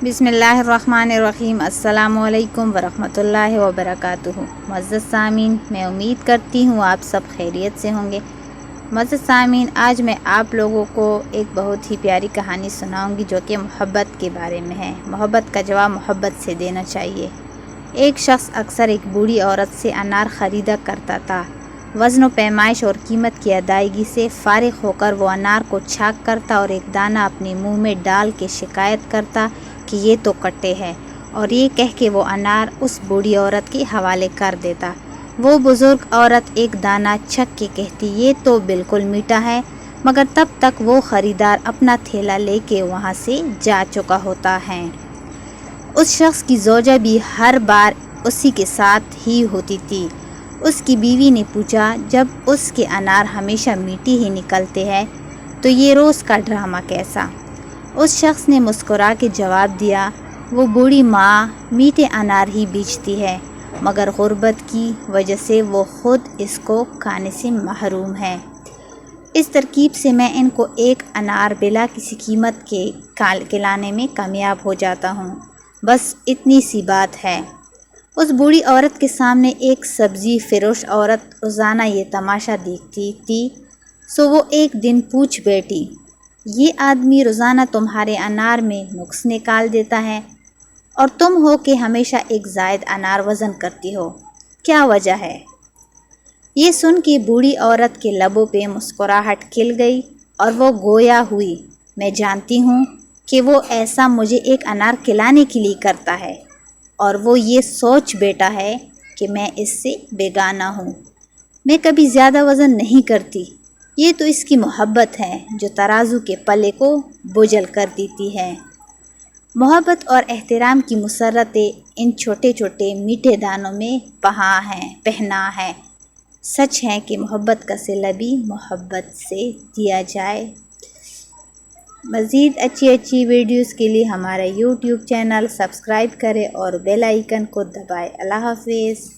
बिस्मिल्लाहिर्रहमानिर्रहीम। अस्सलामु अलैकुम वरहमतुल्लाहि वबरकातुहू। मुअज़्ज़ज़ सामीन, मैं उम्मीद करती हूँ आप सब खैरियत से होंगे। मुअज़्ज़ज़ सामीन, आज मैं आप लोगों को एक बहुत ही प्यारी कहानी सुनाऊंगी जो कि मोहब्बत के बारे में है। मोहब्बत का जवाब मोहब्बत से देना चाहिए। एक शख्स अक्सर एक बूढ़ी औरत से अनार ख़रीदा करता था। वज़न व पैमाइश और कीमत की अदायगी से फ़ारिग़ होकर वो अनार को छाक करता और एक दाना अपने मुंह में डाल के शिकायत करता कि ये तो कट्टे हैं, और ये कह के वो अनार उस बूढ़ी औरत के हवाले कर देता। वो बुज़ुर्ग औरत एक दाना छक के कहती, ये तो बिल्कुल मीठा है, मगर तब तक वो ख़रीदार अपना थैला लेके वहाँ से जा चुका होता है। उस शख्स की ज़ौजा भी हर बार उसी के साथ ही होती थी। उसकी बीवी ने पूछा, जब उसके अनार हमेशा मीठी ही निकलते हैं तो ये रोज़ का ड्रामा कैसा? उस शख्स ने मुस्कुरा के जवाब दिया, वो बूढ़ी माँ मीठे अनार ही बेचती है, मगर गुर्बत की वजह से वो ख़ुद इसको खाने से महरूम है। इस तरकीब से मैं इनको एक अनार बिला किसी कीमत के खिलाने में कामयाब हो जाता हूँ। बस इतनी सी बात है। उस बूढ़ी औरत के सामने एक सब्ज़ी फ़रोश औरत रोज़ाना ये तमाशा देखती थी, सो वो एक दिन पूछ बैठी, ये आदमी रोज़ाना तुम्हारे अनार में नुक्स निकाल देता है और तुम हो कि हमेशा एक ज़ायद अनार वज़न करती हो, क्या वजह है? ये सुन के बूढ़ी औरत के लबों पे मुस्कुराहट खिल गई और वो गोया हुई, मैं जानती हूँ कि वो ऐसा मुझे एक अनार खिलाने के लिए करता है, और वो ये सोच बैठा है कि मैं इससे बेगाना हूँ। मैं कभी ज़्यादा वज़न नहीं करती, ये तो इसकी मोहब्बत है जो तराजू के पल्ले को बोझल कर देती है। मोहब्बत और एहतराम की मुसर्रतें इन छोटे छोटे मीठे दानों में पहना है। सच है कि मोहब्बत का सिला भी मोहब्बत से दिया जाए। मज़ीद अच्छी वीडियोस के लिए हमारा यूट्यूब चैनल सब्सक्राइब करें और बेल आइकन को दबाएं। अल्लाह हाफ़िज़।